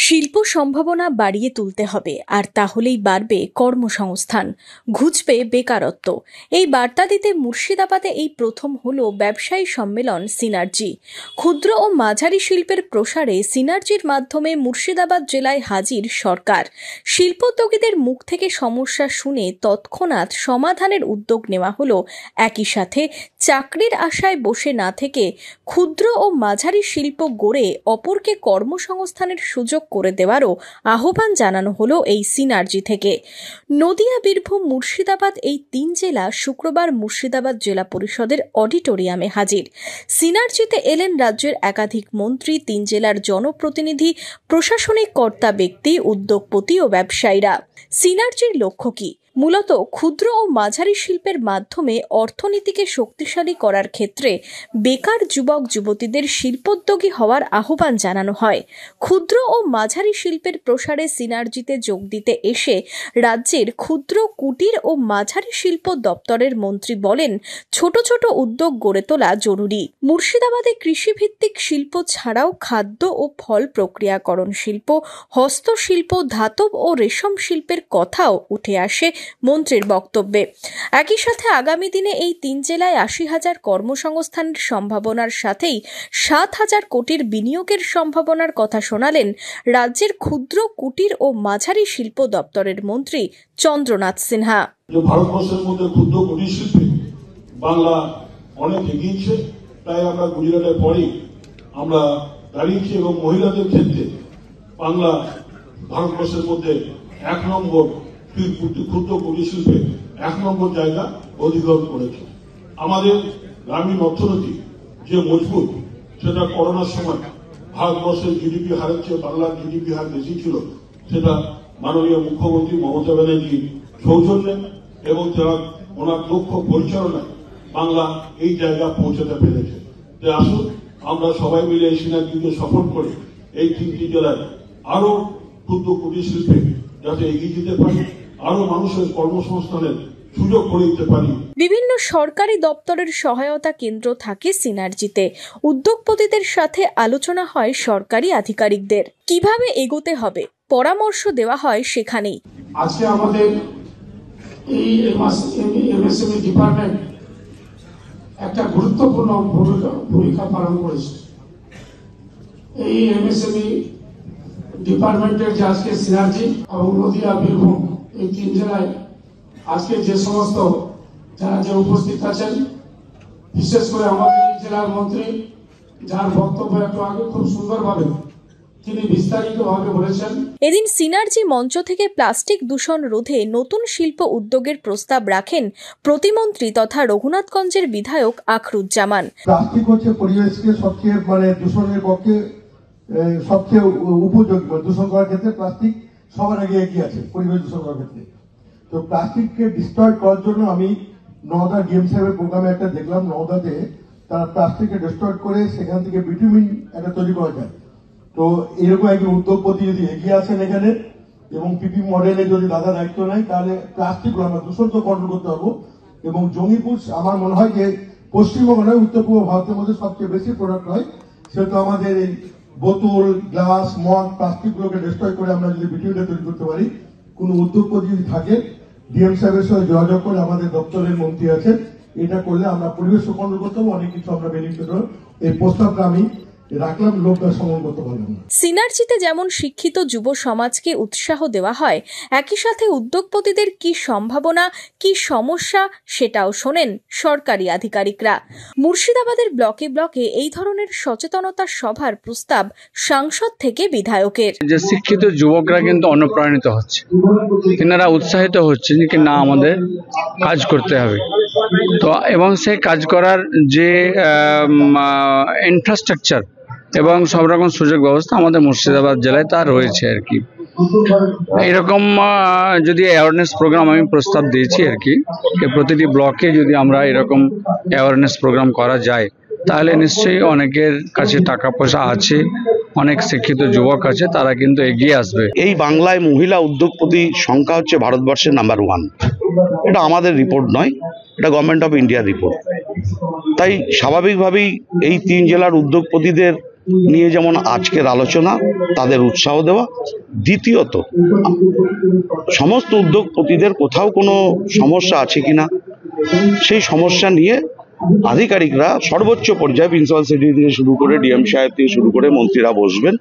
শিল্প সম্ভাবনা বাড়িয়ে তুলতে হবে, আর তাহলেই বাড়বে কর্মসংস্থান, ঘুচবে বেকারত্ব। এই বার্তা দিতে মুর্শিদাবাদে এই প্রথম হলো ব্যবসায়ী সম্মেলন সিনার্জি। ক্ষুদ্র ও মাঝারি শিল্পের প্রসারে সিনার্জির মাধ্যমে মুর্শিদাবাদ জেলায় হাজির সরকার। শিল্পোদ্যোগীদের মুখ থেকে সমস্যা শুনে তৎক্ষণাৎ সমাধানের উদ্যোগ নেওয়া হলো। একই সাথে চাকরির আশায় বসে না থেকে ক্ষুদ্র ও মাঝারি শিল্প গড়ে অপরকে কর্মসংস্থানের সুযোগ করে দেওয়ারও আহ্বান জানানো হলো এই সিনার্জি থেকে। নদিয়া, বীরভূম, মুর্শিদাবাদ এই তিন জেলা শুক্রবার মুর্শিদাবাদ জেলা পরিষদের অডিটোরিয়ামে হাজির। সিনার্জিতে এলেন রাজ্যের একাধিক মন্ত্রী, তিন জেলার জনপ্রতিনিধি, প্রশাসনিক কর্তা ব্যক্তি, উদ্যোগপতি ও ব্যবসায়ীরা। সিনার্জির লক্ষ্য কি? মূলত ক্ষুদ্র ও মাঝারি শিল্পের মাধ্যমে অর্থনীতিকে শক্তিশালী করার ক্ষেত্রে বেকার যুবক যুবতীদের শিল্পোদ্যোগী হওয়ার আহ্বান জানানো হয়। ক্ষুদ্র ও মাঝারি শিল্পের প্রসারে সিনার্জিতে যোগ দিতে এসে রাজ্যের ক্ষুদ্র, কুটির ও মাঝারি শিল্প দপ্তরের মন্ত্রী বলেন, ছোট ছোট উদ্যোগ গড়ে তোলা জরুরি। মুর্শিদাবাদে কৃষিভিত্তিক শিল্প ছাড়াও খাদ্য ও ফল প্রক্রিয়াকরণ শিল্প, হস্তশিল্প, ধাতব ও রেশম শিল্পের কথাও উঠে আসে মন্ত্রীর বক্তব্যে। একই সাথে আগামী দিনে এই তিন জেলায় ৮০,০০০ কর্মসংস্থানের সম্ভাবনার সাথেই ৭,০০০ কোটির বিনিয়োগের সম্ভাবনার কথা শোনালেন রাজ্যের ক্ষুদ্র, কুটির ও মাঝারি শিল্প দপ্তরের মন্ত্রী চন্দ্রনাথ সিনহা। ভারতবর্ষের মধ্যে ক্ষুদ্র কুটির শিল্পে বাংলা অনেক এগিয়েছে, তাই আমরা গুজরাটের পরে আমরা দাঁড়িয়েছি এবং মহিলাদের ক্ষেত্রে বাংলা ভারতবর্ষের মধ্যে ১ নম্বর ক্ষুদ্র কুটির শিল্পে ১ নম্বর জায়গা অধিগ্রহণ করেছে। আমাদের গ্রামীণ অর্থনীতি যে মজবুত, সেটা করোনার সময় ভারতবর্ষের জিডিপি হারের চেয়ে বাংলার জিডিপি হার বেশি ছিল। সেটা মাননীয় মুখ্যমন্ত্রী মমতা ব্যানার্জি সৌজন্যে এবং ওনার দক্ষ পরিচালনায় বাংলা এই জায়গা পৌঁছাতে পেরেছে। যে আসুন আমরা সবাই মিলে এই সিনার্জিকে সফল করে এই তিনটি জেলায় আরো ক্ষুদ্র কুটির শিল্পে যাতে এগিয়ে যেতে পারি, আরো মানুষের কর্মসংস্থানের সুযোগ করে দিতে পারি। বিভিন্ন সরকারি দপ্তরের সহায়তা কেন্দ্র থাকে সিনার্জিতে। উদ্যোগপতিদের সাথে আলোচনা হয় সরকারি আধিকারিকদের। কিভাবে এগোতে হবে পরামর্শ দেওয়া হয় সেখানেই। আজকে আমাদের এই এমএসএমই ডিপার্টমেন্ট একটা গুরুত্বপূর্ণ ভূমিকা পালন করেছে। এই এমএসএমই ডিপার্টমেন্টের যে আজকে সিনার্জি এবং নদিয়া, বীরভূম এই তিন জেলায় আজকে যে সমস্ত যারা যে উপস্থিত আছেন, বিশেষ করে আমাদের এই জেলার মন্ত্রী, যার বক্তব্য একটু আগে খুব সুন্দরভাবে তিনি বিস্তারিতভাবে বলেছেন। এদিন সিনার্জি মঞ্চ থেকে প্লাস্টিক দূষণ রোধে নতুন শিল্প উদ্যোগের প্রস্তাব রাখেন প্রতিমন্ত্রী তথা রঘুনাথগঞ্জের বিধায়ক আখরুজ্জামান। প্লাস্টিক হচ্ছে পরিবেশকে সবচেয়ে দূষণের পক্ষে সবচেয়ে উপযোগী। দূষণ করার ক্ষেত্রে প্লাস্টিক সবার আগে এগিয়ে আছে পরিবেশ দূষণ করার ক্ষেত্রে। তো প্লাস্টিককে ডিস্ট্রয় করার জন্য আমি নওদা ডিএম সাহেবের প্রোগ্রামে একটা দেখলাম, নওদাতে তারা প্লাস্টিককে ডিস্ট্রয় করে সেখান থেকে ভিটামিন একটা তৈরি করা যায়। তো এরকম একজন উদ্যোগপতি যদি এগিয়ে আসেন এখানে এবং পিপি মডেলে যদি দাদা দায়িত্ব নেয়, তাহলে প্লাস্টিকগুলো আমরা দূষণ তো কন্ট্রোল করতে পারবো। এবং জঙ্গিপুর আমার মনে হয় যে পশ্চিমবঙ্গ নয়, উত্তর পূর্ব ভারতের মধ্যে সবচেয়ে বেশি প্রোডাক্ট হয়। সেহেতু আমাদের এই বোতল, গ্লাস, মগ, প্লাস্টিক গুলোকে ডিস্ট্রয় করে আমরা যদি ভিটামিনটা তৈরি করতে পারি, কোন উদ্যোগপতি যদি থাকে ডিএম সাহেবের সঙ্গে যোগাযোগ করে, আমাদের দপ্তরের মন্ত্রী আছে, এটা করলে আমরা পরিবেশ কন্ট্রোল করতে পারবো, অনেক কিছু আমরা বেনিফিট পাবো। এই প্রস্তাবটা আমি রাখলাম, লোকটা সমন করতে পারলাম। সিনার্জিতে যেমন শিক্ষিত যুব সমাজকে উৎসাহ দেওয়া হয়, একই সাথে উদ্যোগপতিদের কি সম্ভাবনা, কি সমস্যা সেটাও শোনেন সরকারি আধিকারিকরা। মুর্শিদাবাদের ব্লকে ব্লকে এই ধরনের সচেতনতা সভার প্রস্তাব সাংসদ থেকে বিধায়কের। যে শিক্ষিত যুবকরা কিন্তু অনুপ্রাণিত হচ্ছে, তেনারা উৎসাহিত হচ্ছে যে না আমাদের কাজ করতে হবে। তো এবং সেই কাজ করার যে ইনফ্রাস্ট্রাকচার এবং সব রকম সুযোগ ব্যবস্থা আমাদের মুর্শিদাবাদ জেলায় তা রয়েছে আর কি। এরকম যদি অ্যাওয়ারনেস প্রোগ্রাম আমি প্রস্তাব দিয়েছি আর কি, প্রতিটি ব্লকে যদি আমরা এরকম অ্যাওয়ারনেস প্রোগ্রাম করা যায়, তাহলে নিশ্চয়ই অনেকের কাছে টাকা পয়সা আছে, অনেক শিক্ষিত যুবক আছে, তারা কিন্তু এগিয়ে আসবে। এই বাংলায় মহিলা উদ্যোগপতি সংখ্যা হচ্ছে ভারতবর্ষের নাম্বার 1। এটা আমাদের রিপোর্ট নয়, এটা গভর্নমেন্ট অফ ইন্ডিয়ার রিপোর্ট। তাই স্বাভাবিকভাবেই এই তিন জেলার উদ্যোগপতিদের নিয়ে যেমন আজকের আলোচনা, তাদের উৎসাহ দেওয়া। দ্বিতীয়ত, সমস্ত উদ্যোগপতিদের কোথাও কোনো সমস্যা আছে কিনা সেই সমস্যা নিয়ে আধিকারিকরা সর্বোচ্চ পর্যায়ে প্রিন্সিপাল সেক্রেটারি থেকে শুরু করে ডিএম সাহেব থেকে শুরু করে মন্ত্রীরা বসবেন।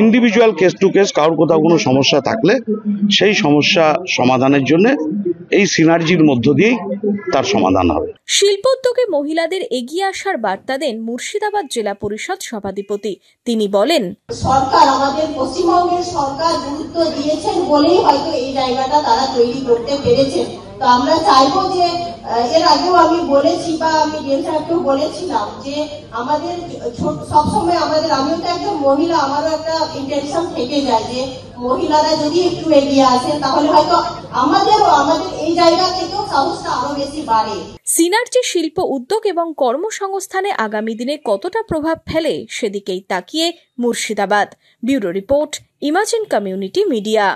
ইন্ডিভিজুয়াল কেস টু কেস কারোর কোথাও কোনো সমস্যা থাকলে সেই সমস্যা সমাধানের জন্য এই সিনার্জির মধ্য দিয়েই তার সমাধান হবে। শিল্পোদ্যোগে মহিলাদের এগিয়ে আসার বার্তা দেন মুর্শিদাবাদ জেলা পরিষদ সভাধিপতি। তিনি বলেন, সরকার, আমাদের পশ্চিমবঙ্গের সরকার গুরুত্ব দিয়েছেন বলেই হয়তো এই জায়গাটা তারা তৈরি করতে পেরেছেন। তো আমরা চাইবো যে এর আগেও আমি বলেছি বা আমি ডিএম সাহেবকেও বলেছিলাম যে আমাদের সবসময় আমিও তো একজন মহিলা, আমারও একটা ইন্টেনশন থেকে যায় যে মহিলারা যদি একটু এগিয়ে আসেন তাহলে হয়তো আমাদের এই জায়গা থেকেও সাহসটা আরো বেশি বাড়ে। সিনার্জি শিল্প উদ্যোগ এবং কর্মসংস্থানে আগামী দিনে কতটা প্রভাব ফেলে সেদিকেই তাকিয়ে Murshidabad. Bureau report, imagine community media.